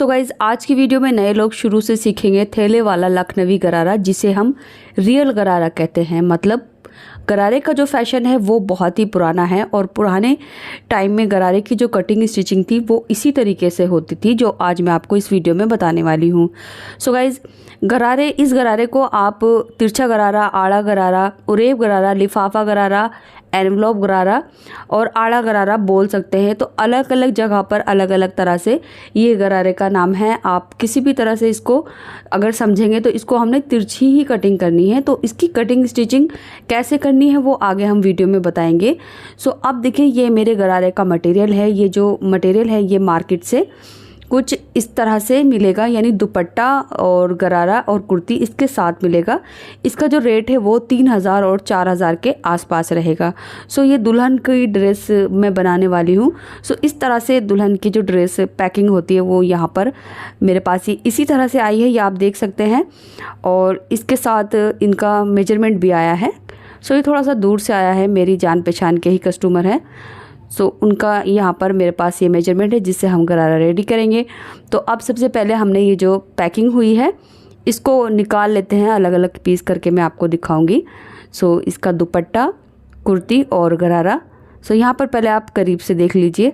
So guys, आज की video में नए लोग शुरू से सीखेंगे थैले वाला लखनवी गरारा, जिसे हम रियल गरारा कहते हैं। मतलब गरारे का जो फैशन है वो बहुत ही पुराना है और पुराने टाइम में गरारे की जो कटिंग स्टिचिंग थी वो इसी तरीके से होती थी, जो आज मैं आपको इस वीडियो में बताने वाली हूँ। सो गाइज़, इस गरारे को आप तिरछा गरारा, आड़ा गरारा, उरेब गरारा, लिफाफा गरारा, एनवलप गरारा और आड़ा गरारा बोल सकते हैं। तो अलग अलग जगह पर अलग अलग तरह से ये गरारे का नाम है। आप किसी भी तरह से इसको अगर समझेंगे तो इसको हमने तिरछी ही कटिंग करनी है। तो इसकी कटिंग स्टिचिंग कैसे करनी है वो आगे हम वीडियो में बताएंगे। सो अब देखिए, ये मेरे गरारे का मटेरियल है। ये जो मटेरियल है ये मार्केट से कुछ इस तरह से मिलेगा, यानी दुपट्टा और गरारा और कुर्ती इसके साथ मिलेगा। इसका जो रेट है वो 3000 और 4000 के आसपास रहेगा। सो ये दुल्हन की ड्रेस मैं बनाने वाली हूँ। सो इस तरह से दुल्हन की जो ड्रेस पैकिंग होती है वो यहाँ पर मेरे पास ही इसी तरह से आई है, ये आप देख सकते हैं। और इसके साथ इनका मेजरमेंट भी आया है। सो ये थोड़ा सा दूर से आया है, मेरी जान पहचान के ही कस्टमर है। सो उनका यहाँ पर मेरे पास ये मेजरमेंट है जिससे हम गरारा रेडी करेंगे। तो अब सबसे पहले हमने ये जो पैकिंग हुई है इसको निकाल लेते हैं, अलग अलग पीस करके मैं आपको दिखाऊंगी। सो इसका दुपट्टा, कुर्ती और गरारा। सो यहाँ पर पहले आप करीब से देख लीजिए,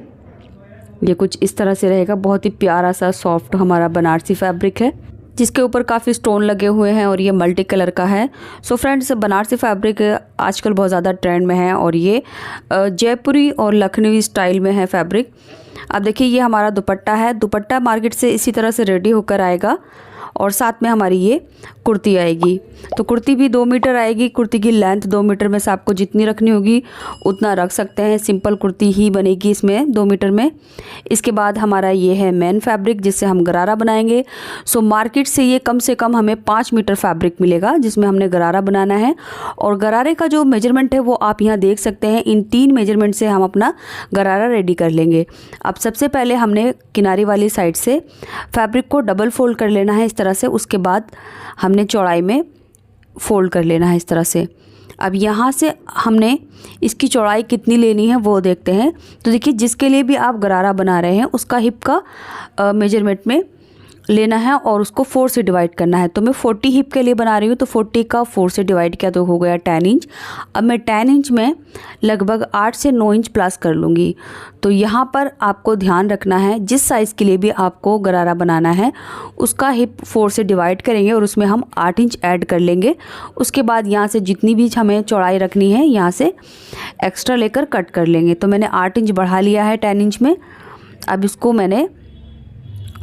ये कुछ इस तरह से रहेगा। बहुत ही प्यारा सा सॉफ्ट हमारा बनारसी फैब्रिक है जिसके ऊपर काफ़ी स्टोन लगे हुए हैं और ये मल्टी कलर का है। सो फ्रेंड्स, बनारसी फैब्रिक आजकल बहुत ज़्यादा ट्रेंड में है और ये जयपुरी और लखनवी स्टाइल में है फैब्रिक। अब देखिए, ये हमारा दुपट्टा है। दुपट्टा मार्केट से इसी तरह से रेडी होकर आएगा और साथ में हमारी ये कुर्ती आएगी। तो कुर्ती भी 2 मीटर आएगी। कुर्ती की लेंथ 2 मीटर में से आपको जितनी रखनी होगी उतना रख सकते हैं। सिंपल कुर्ती ही बनेगी इसमें 2 मीटर में। इसके बाद हमारा ये है मेन फैब्रिक जिससे हम गरारा बनाएंगे। सो मार्केट से ये कम से कम हमें 5 मीटर फैब्रिक मिलेगा जिसमें हमने गरारा बनाना है। और गरारे का जो मेजरमेंट है वो आप यहाँ देख सकते हैं। इन 3 मेजरमेंट से हम अपना गरारा रेडी कर लेंगे। अब सबसे पहले हमने किनारे वाली साइड से फैब्रिक को डबल फोल्ड कर लेना है इस तरह से। उसके बाद हमने चौड़ाई में फोल्ड कर लेना है इस तरह से। अब यहाँ से हमने इसकी चौड़ाई कितनी लेनी है वो देखते हैं। तो देखिए, जिसके लिए भी आप गरारा बना रहे हैं उसका हिप का मेजरमेंट में लेना है और उसको 4 से डिवाइड करना है। तो मैं 40 हिप के लिए बना रही हूँ, तो 40 का 4 से डिवाइड किया तो हो गया 10 इंच। अब मैं 10 इंच में लगभग 8 से 9 इंच प्लस कर लूँगी। तो यहाँ पर आपको ध्यान रखना है, जिस साइज़ के लिए भी आपको गरारा बनाना है उसका हिप 4 से डिवाइड करेंगे और उसमें हम 8 इंच ऐड कर लेंगे। उसके बाद यहाँ से जितनी भी हमें चौड़ाई रखनी है यहाँ से एक्स्ट्रा लेकर कट कर लेंगे। तो मैंने 8 इंच बढ़ा लिया है 10 इंच में। अब इसको मैंने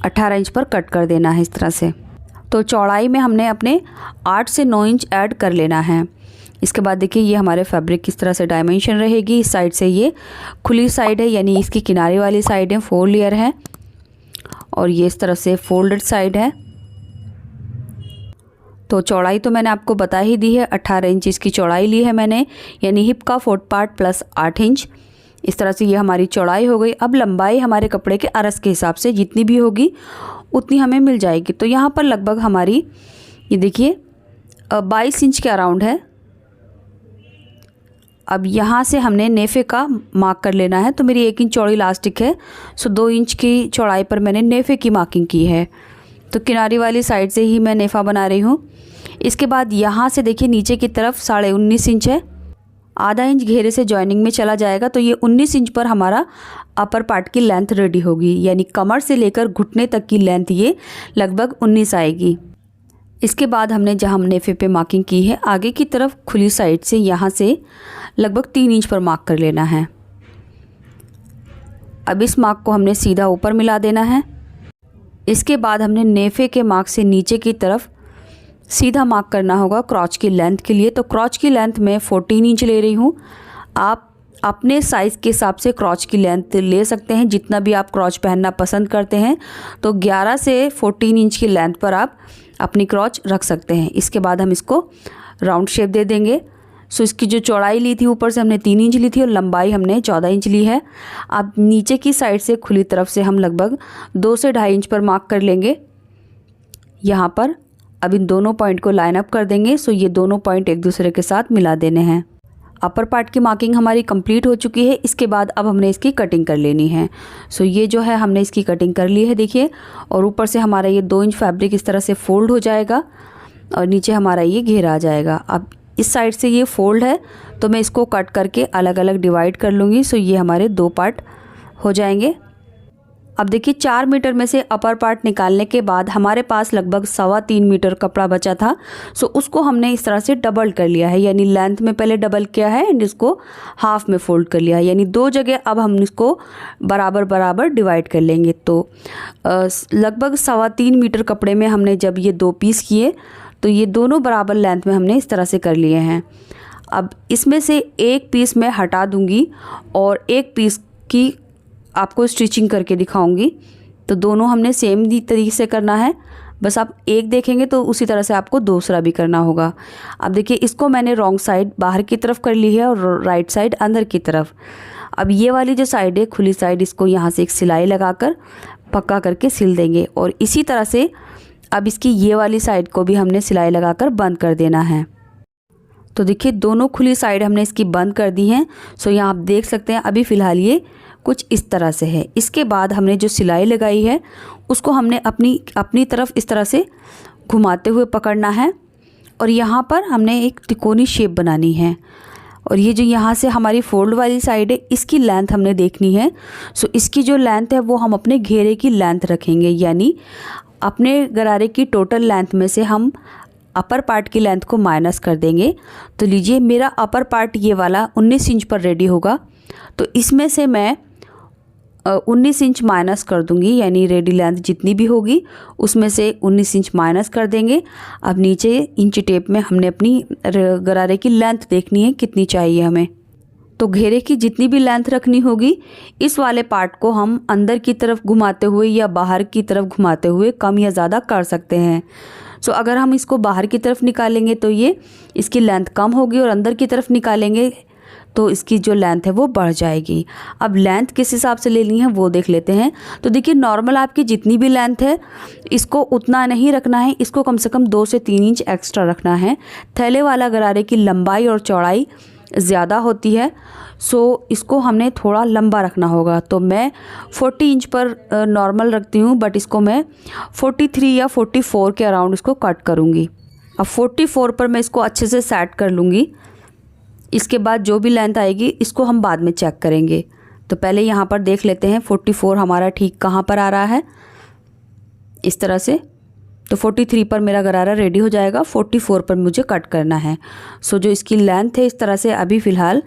18 इंच पर कट कर देना है इस तरह से। तो चौड़ाई में हमने अपने 8 से 9 इंच ऐड कर लेना है। इसके बाद देखिए, ये हमारे फैब्रिक किस तरह से डायमेंशन रहेगी। इस साइड से ये खुली साइड है, यानी इसकी किनारे वाली साइड है, 4 लेयर है और ये इस तरह से फोल्डेड साइड है। तो चौड़ाई तो मैंने आपको बता ही दी है, 18 इंच इसकी चौड़ाई ली है मैंने, यानी हिप का 4 पार्ट प्लस 8 इंच। इस तरह से ये हमारी चौड़ाई हो गई। अब लंबाई हमारे कपड़े के अरस के हिसाब से जितनी भी होगी उतनी हमें मिल जाएगी। तो यहाँ पर लगभग हमारी ये देखिए 22 इंच के अराउंड है। अब यहाँ से हमने नेफे का मार्क कर लेना है। तो मेरी 1 इंच चौड़ी इलास्टिक है, सो 2 इंच की चौड़ाई पर मैंने नेफे की मार्किंग की है। तो किनारी वाली साइड से ही मैं नेफा बना रही हूँ। इसके बाद यहाँ से देखिए, नीचे की तरफ 19.5 इंच है, आधा इंच घेरे से जॉइनिंग में चला जाएगा। तो ये 19 इंच पर हमारा अपर पार्ट की लेंथ रेडी होगी, यानी कमर से लेकर घुटने तक की लेंथ ये लगभग 19 आएगी। इसके बाद हमने जहाँ नेफे पे मार्किंग की है आगे की तरफ खुली साइड से यहाँ से लगभग 3 इंच पर मार्क कर लेना है। अब इस मार्क को हमने सीधा ऊपर मिला देना है। इसके बाद हमने नेफे के मार्क से नीचे की तरफ सीधा मार्क करना होगा क्रॉच की लेंथ के लिए। तो क्रॉच की लेंथ मैं 14 इंच ले रही हूँ। आप अपने साइज़ के हिसाब से क्रॉच की लेंथ ले सकते हैं, जितना भी आप क्रॉच पहनना पसंद करते हैं। तो 11 से 14 इंच की लेंथ पर आप अपनी क्रॉच रख सकते हैं। इसके बाद हम इसको राउंड शेप दे देंगे। सो इसकी जो चौड़ाई ली थी ऊपर से हमने 3 इंच ली थी और लंबाई हमने 14 इंच ली है। अब नीचे की साइड से खुली तरफ से हम लगभग 2 से 2.5 इंच पर मार्क कर लेंगे यहाँ पर। अब इन दोनों पॉइंट को लाइन अप कर देंगे। सो ये दोनों पॉइंट एक दूसरे के साथ मिला देने हैं। अपर पार्ट की मार्किंग हमारी कंप्लीट हो चुकी है। इसके बाद अब हमने इसकी कटिंग कर लेनी है। सो ये जो है हमने इसकी कटिंग कर ली है, देखिए। और ऊपर से हमारा ये 2 इंच फैब्रिक इस तरह से फोल्ड हो जाएगा और नीचे हमारा ये घेरा आ जाएगा। अब इस साइड से ये फोल्ड है तो मैं इसको कट करके अलग अलग डिवाइड कर लूँगी। सो ये हमारे 2 पार्ट हो जाएंगे। अब देखिए 4 मीटर में से अपर पार्ट निकालने के बाद हमारे पास लगभग 3.25 मीटर कपड़ा बचा था। सो उसको हमने इस तरह से डबल कर लिया है, यानी लेंथ में पहले डबल किया है एंड इसको हाफ में फोल्ड कर लिया है, यानी 2 जगह अब हम इसको बराबर बराबर डिवाइड कर लेंगे। तो लगभग 3.25 मीटर कपड़े में हमने जब ये 2 पीस किए तो ये दोनों बराबर लेंथ में हमने इस तरह से कर लिए हैं। अब इसमें से एक पीस मैं हटा दूँगी और एक पीस की आपको स्टिचिंग करके दिखाऊंगी। तो दोनों हमने सेम तरीके से करना है, बस आप एक देखेंगे तो उसी तरह से आपको दूसरा भी करना होगा। अब देखिए इसको मैंने रॉन्ग साइड बाहर की तरफ कर ली है और राइट साइड अंदर की तरफ। अब ये वाली जो साइड है खुली साइड, इसको यहाँ से एक सिलाई लगाकर पक्का करके सिल देंगे। और इसी तरह से अब इसकी ये वाली साइड को भी हमने सिलाई लगाकर बंद कर देना है। तो देखिए दोनों खुली साइड हमने इसकी बंद कर दी हैं। सो यहाँ आप देख सकते हैं अभी फ़िलहाल ये कुछ इस तरह से है। इसके बाद हमने जो सिलाई लगाई है उसको हमने अपनी तरफ इस तरह से घुमाते हुए पकड़ना है और यहाँ पर हमने एक त्रिकोणी शेप बनानी है। और ये जो यहाँ से हमारी फोल्ड वाली साइड है इसकी लेंथ हमने देखनी है। सो इसकी जो लेंथ है वो हम अपने घेरे की लेंथ रखेंगे, यानी अपने गरारे की टोटल लेंथ में से हम अपर पार्ट की लेंथ को माइनस कर देंगे। तो लीजिए मेरा अपर पार्ट ये वाला 19 इंच पर रेडी होगा, तो इसमें से मैं 19 इंच माइनस कर दूंगी, यानी रेडी लेंथ जितनी भी होगी उसमें से 19 इंच माइनस कर देंगे। अब नीचे इंच टेप में हमने अपनी गरारे की लेंथ देखनी है कितनी चाहिए हमें। तो घेरे की जितनी भी लेंथ रखनी होगी इस वाले पार्ट को हम अंदर की तरफ घुमाते हुए या बाहर की तरफ घुमाते हुए कम या ज़्यादा कर सकते हैं। सो अगर हम इसको बाहर की तरफ निकालेंगे तो ये इसकी लेंथ कम होगी और अंदर की तरफ निकालेंगे तो इसकी जो लेंथ है वो बढ़ जाएगी। अब लेंथ किस हिसाब से लेनी है वो देख लेते हैं। तो देखिए नॉर्मल आपकी जितनी भी लेंथ है इसको उतना नहीं रखना है, इसको कम से कम 2 से 3 इंच एक्स्ट्रा रखना है। थैले वाला गरारे की लंबाई और चौड़ाई ज़्यादा होती है, सो इसको हमने थोड़ा लंबा रखना होगा। तो मैं 40 इंच पर नॉर्मल रखती हूँ, बट इसको मैं 43 या 44 के अराउंड इसको कट करूँगी। अब 44 पर मैं इसको अच्छे से सेट कर लूँगी। इसके बाद जो भी लेंथ आएगी इसको हम बाद में चेक करेंगे। तो पहले यहाँ पर देख लेते हैं 44 हमारा ठीक कहाँ पर आ रहा है, इस तरह से। तो 43 पर मेरा गरारा रेडी हो जाएगा, 44 पर मुझे कट करना है। सो जो इसकी लेंथ है इस तरह से अभी फ़िलहाल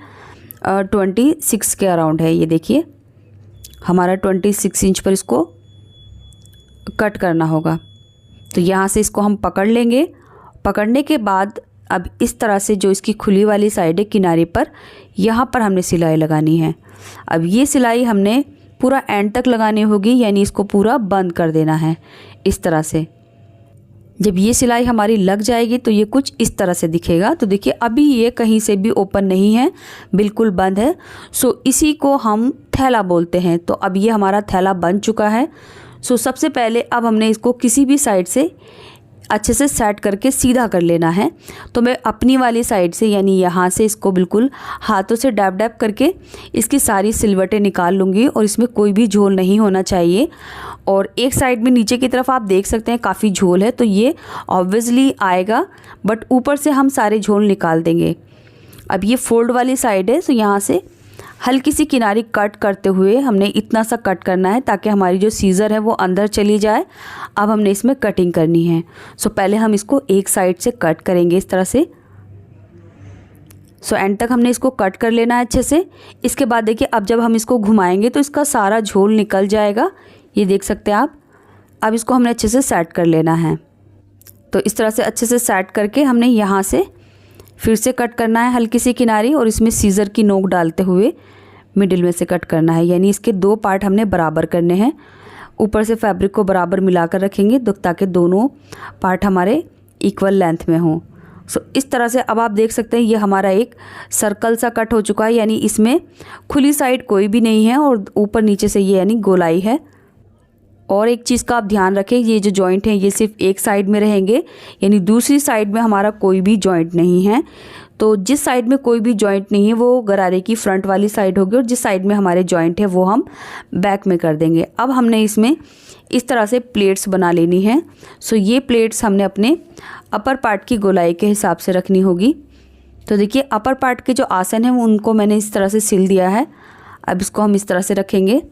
26 के अराउंड है। ये देखिए हमारा 26 इंच पर इसको कट करना होगा। तो यहाँ से इसको हम पकड़ लेंगे। पकड़ने के बाद अब इस तरह से जो इसकी खुली वाली साइड है किनारे पर, यहाँ पर हमने सिलाई लगानी है। अब ये सिलाई हमने पूरा एंड तक लगानी होगी, यानी इसको पूरा बंद कर देना है इस तरह से। जब ये सिलाई हमारी लग जाएगी तो ये कुछ इस तरह से दिखेगा। तो देखिए अभी ये कहीं से भी ओपन नहीं है, बिल्कुल बंद है। सो इसी को हम थैला बोलते हैं। तो अब ये हमारा थैला बन चुका है। सो सबसे पहले अब हमने इसको किसी भी साइड से अच्छे से सेट करके सीधा कर लेना है। तो मैं अपनी वाली साइड से, यानी यहाँ से इसको बिल्कुल हाथों से डैब डैब करके इसकी सारी सिलवटें निकाल लूँगी और इसमें कोई भी झोल नहीं होना चाहिए। और एक साइड में नीचे की तरफ आप देख सकते हैं काफ़ी झोल है, तो ये ऑब्वियसली आएगा, बट ऊपर से हम सारे झोल निकाल देंगे। अब ये फोल्ड वाली साइड है, तो यहाँ से हल्की सी किनारी कट करते हुए हमने इतना सा कट करना है ताकि हमारी जो सीज़र है वो अंदर चली जाए। अब हमने इसमें कटिंग करनी है। सो पहले हम इसको एक साइड से कट करेंगे इस तरह से। सो एंड तक हमने इसको कट कर लेना है अच्छे से। इसके बाद देखिए अब जब हम इसको घुमाएंगे तो इसका सारा झोल निकल जाएगा, ये देख सकते हैं आप। अब इसको हमने अच्छे से सेट कर लेना है। तो इस तरह से अच्छे से सेट करके हमने यहाँ से फिर से कट करना है हल्की सी किनारी, और इसमें सीज़र की नोक डालते हुए मिडिल में से कट करना है, यानी इसके 2 पार्ट हमने बराबर करने हैं। ऊपर से फैब्रिक को बराबर मिलाकर रखेंगे ताकि दोनों पार्ट हमारे इक्वल लेंथ में हों। सो इस तरह से अब आप देख सकते हैं ये हमारा एक सर्कल सा कट हो चुका है, यानी इसमें खुली साइड कोई भी नहीं है और ऊपर नीचे से ये यानी गोलाई है। और एक चीज़ का आप ध्यान रखें, ये जो जॉइंट है ये सिर्फ एक साइड में रहेंगे, यानी दूसरी साइड में हमारा कोई भी जॉइंट नहीं है। तो जिस साइड में कोई भी जॉइंट नहीं है वो गरारे की फ्रंट वाली साइड होगी और जिस साइड में हमारे जॉइंट है वो हम बैक में कर देंगे। अब हमने इसमें इस तरह से प्लेट्स बना लेनी है। सो ये प्लेट्स हमने अपने अपर पार्ट की गोलाई के हिसाब से रखनी होगी। तो देखिए अपर पार्ट के जो आसन हैं उनको मैंने इस तरह से सिल दिया है। अब इसको हम इस तरह से रखेंगे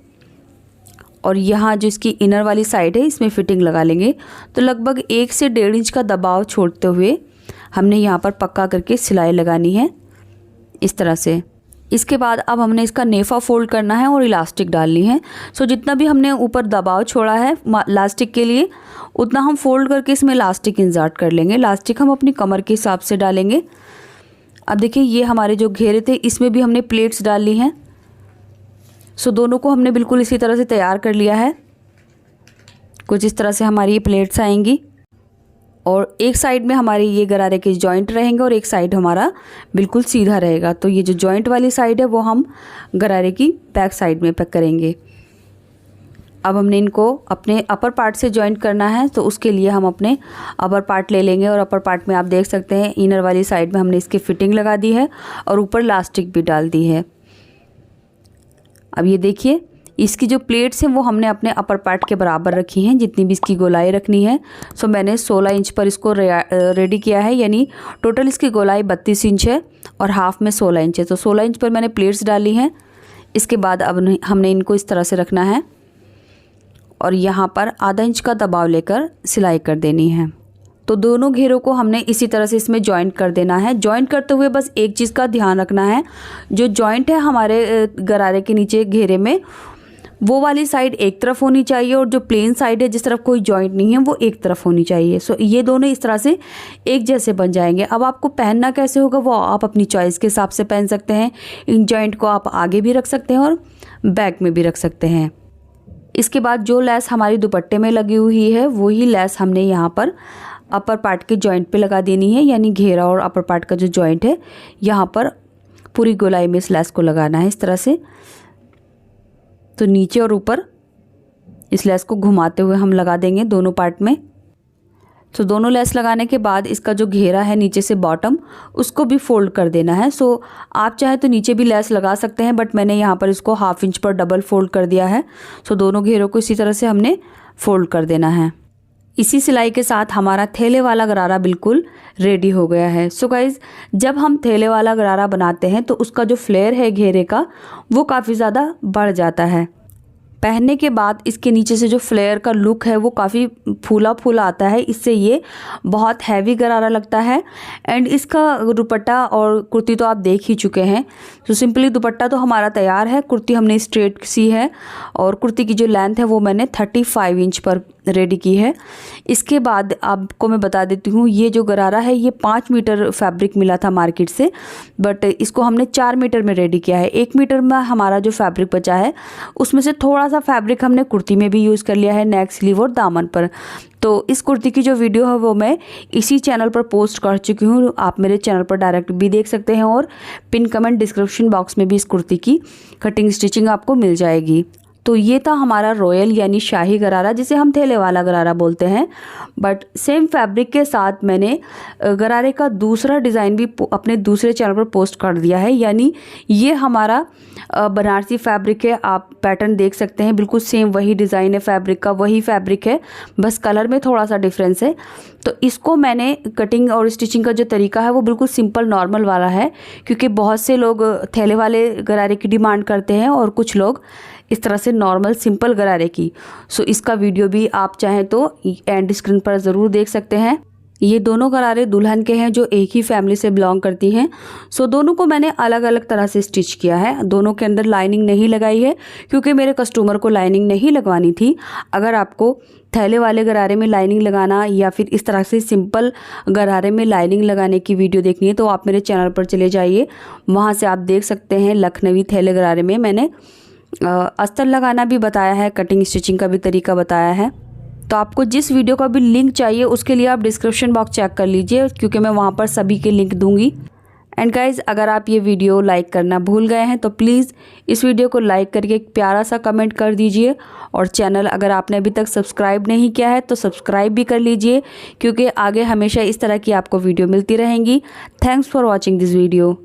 और यहाँ जो इसकी इनर वाली साइड है इसमें फिटिंग लगा लेंगे। तो लगभग 1 से 1.5 इंच का दबाव छोड़ते हुए हमने यहाँ पर पक्का करके सिलाई लगानी है इस तरह से। इसके बाद अब हमने इसका नेफा फोल्ड करना है और इलास्टिक डालनी है। सो जितना भी हमने ऊपर दबाव छोड़ा है इलास्टिक के लिए उतना हम फोल्ड करके इसमें इलास्टिक इंसर्ट कर लेंगे। इलास्टिक हम अपनी कमर के हिसाब से डालेंगे। अब देखिए ये हमारे जो घेरे थे इसमें भी हमने प्लेट्स डालनी हैं। सो दोनों को हमने बिल्कुल इसी तरह से तैयार कर लिया है। कुछ इस तरह से हमारी ये प्लेट्स आएंगी और एक साइड में हमारे ये गरारे के जॉइंट रहेंगे और एक साइड हमारा बिल्कुल सीधा रहेगा। तो ये जो जॉइंट वाली साइड है वो हम गरारे की बैक साइड में पैक करेंगे। अब हमने इनको अपने अपर पार्ट से जॉइंट करना है, तो उसके लिए हम अपने अपर पार्ट ले लेंगे और अपर पार्ट में आप देख सकते हैं इनर वाली साइड में हमने इसकी फिटिंग लगा दी है और ऊपर इलास्टिक भी डाल दी है। अब ये देखिए इसकी जो प्लेट्स हैं वो हमने अपने अपर पार्ट के बराबर रखी हैं जितनी भी इसकी गोलाई रखनी है। सो मैंने 16 इंच पर इसको रेडी किया है, यानी टोटल इसकी गोलाई 32 इंच है और हाफ में 16 इंच है। तो 16 इंच पर मैंने प्लेट्स डाली हैं। इसके बाद अब हमने इनको इस तरह से रखना है और यहाँ पर आधा इंच का दबाव लेकर सिलाई कर देनी है। तो दोनों घेरों को हमने इसी तरह से इसमें जॉइंट कर देना है। जॉइंट करते हुए बस एक चीज़ का ध्यान रखना है, जो जॉइंट है हमारे गरारे के नीचे घेरे में वो वाली साइड एक तरफ होनी चाहिए और जो प्लेन साइड है जिस तरफ कोई जॉइंट नहीं है वो एक तरफ होनी चाहिए। सो ये दोनों इस तरह से एक जैसे बन जाएंगे। अब आपको पहनना कैसे होगा वो आप अपनी चॉइस के हिसाब से पहन सकते हैं। इन जॉइंट को आप आगे भी रख सकते हैं और बैक में भी रख सकते हैं। इसके बाद जो लेस हमारी दुपट्टे में लगी हुई है वही लेस हमने यहाँ पर अपर पार्ट के जॉइंट पे लगा देनी है, यानी घेरा और अपर पार्ट का जो जॉइंट है यहाँ पर पूरी गोलाई में इस लेस को लगाना है इस तरह से। तो नीचे और ऊपर इस लेस को घुमाते हुए हम लगा देंगे दोनों पार्ट में। तो दोनों लेस लगाने के बाद इसका जो घेरा है नीचे से बॉटम उसको भी फोल्ड कर देना है। सो आप चाहे तो नीचे भी लेस लगा सकते हैं, बट मैंने यहाँ पर इसको 1/2 इंच पर डबल फोल्ड कर दिया है। सो दोनों घेरों को इसी तरह से हमने फोल्ड कर देना है। इसी सिलाई के साथ हमारा थैले वाला गरारा बिल्कुल रेडी हो गया है। सो गाइज़ जब हम थैले वाला गरारा बनाते हैं तो उसका जो फ्लेयर है घेरे का वो काफ़ी ज़्यादा बढ़ जाता है। पहनने के बाद इसके नीचे से जो फ्लेयर का लुक है वो काफ़ी फूला फूला आता है, इससे ये बहुत हैवी गरारा लगता है। एंड इसका दुपट्टा और कुर्ती तो आप देख ही चुके हैं। तो सिंपली दुपट्टा तो हमारा तैयार है, कुर्ती हमने स्ट्रेट सी है और कुर्ती की जो लेंथ है वो मैंने 35 इंच पर रेडी की है। इसके बाद आपको मैं बता देती हूँ ये जो गरारा है ये 5 मीटर फैब्रिक मिला था मार्केट से, बट इसको हमने 4 मीटर में रेडी किया है। 1 मीटर में हमारा जो फैब्रिक बचा है उसमें से थोड़ा सा फैब्रिक हमने कुर्ती में भी यूज़ कर लिया है, नेक स्लीव और दामन पर। तो इस कुर्ती की जो वीडियो है वो मैं इसी चैनल पर पोस्ट कर चुकी हूँ, आप मेरे चैनल पर डायरेक्ट भी देख सकते हैं और पिन कमेंट डिस्क्रिप्शन बॉक्स में भी इस कुर्ती की कटिंग स्टिचिंग आपको मिल जाएगी। तो ये था हमारा रॉयल यानी शाही गरारा, जिसे हम थैले वाला गरारा बोलते हैं। बट सेम फैब्रिक के साथ मैंने गरारे का दूसरा डिज़ाइन भी अपने दूसरे चैनल पर पोस्ट कर दिया है, यानी ये हमारा बनारसी फैब्रिक है। आप पैटर्न देख सकते हैं, बिल्कुल सेम वही डिज़ाइन है फैब्रिक का, वही फैब्रिक है, बस कलर में थोड़ा सा डिफरेंस है। तो इसको मैंने कटिंग और स्टिचिंग का जो तरीका है वो बिल्कुल सिंपल नॉर्मल वाला है, क्योंकि बहुत से लोग थैले वाले गरारे की डिमांड करते हैं और कुछ लोग इस तरह से नॉर्मल सिंपल गरारे की। सो इसका वीडियो भी आप चाहें तो एंड स्क्रीन पर ज़रूर देख सकते हैं। ये दोनों गरारे दुल्हन के हैं जो एक ही फैमिली से बिलोंग करती हैं। सो दोनों को मैंने अलग अलग तरह से स्टिच किया है। दोनों के अंदर लाइनिंग नहीं लगाई है क्योंकि मेरे कस्टमर को लाइनिंग नहीं लगवानी थी। अगर आपको थैले वाले गरारे में लाइनिंग लगाना या फिर इस तरह से सिंपल गरारे में लाइनिंग लगाने की वीडियो देखनी है तो आप मेरे चैनल पर चले जाइए, वहाँ से आप देख सकते हैं। लखनवी थैले गरारे में मैंने अस्तर लगाना भी बताया है, कटिंग स्टिचिंग का भी तरीका बताया है। तो आपको जिस वीडियो का भी लिंक चाहिए उसके लिए आप डिस्क्रिप्शन बॉक्स चेक कर लीजिए, क्योंकि मैं वहाँ पर सभी के लिंक दूंगी। एंड गाइज़, अगर आप ये वीडियो लाइक करना भूल गए हैं तो प्लीज़ इस वीडियो को लाइक करके एक प्यारा सा कमेंट कर दीजिए। और चैनल अगर आपने अभी तक सब्सक्राइब नहीं किया है तो सब्सक्राइब भी कर लीजिए, क्योंकि आगे हमेशा इस तरह की आपको वीडियो मिलती रहेंगी। Thanks for watching this video.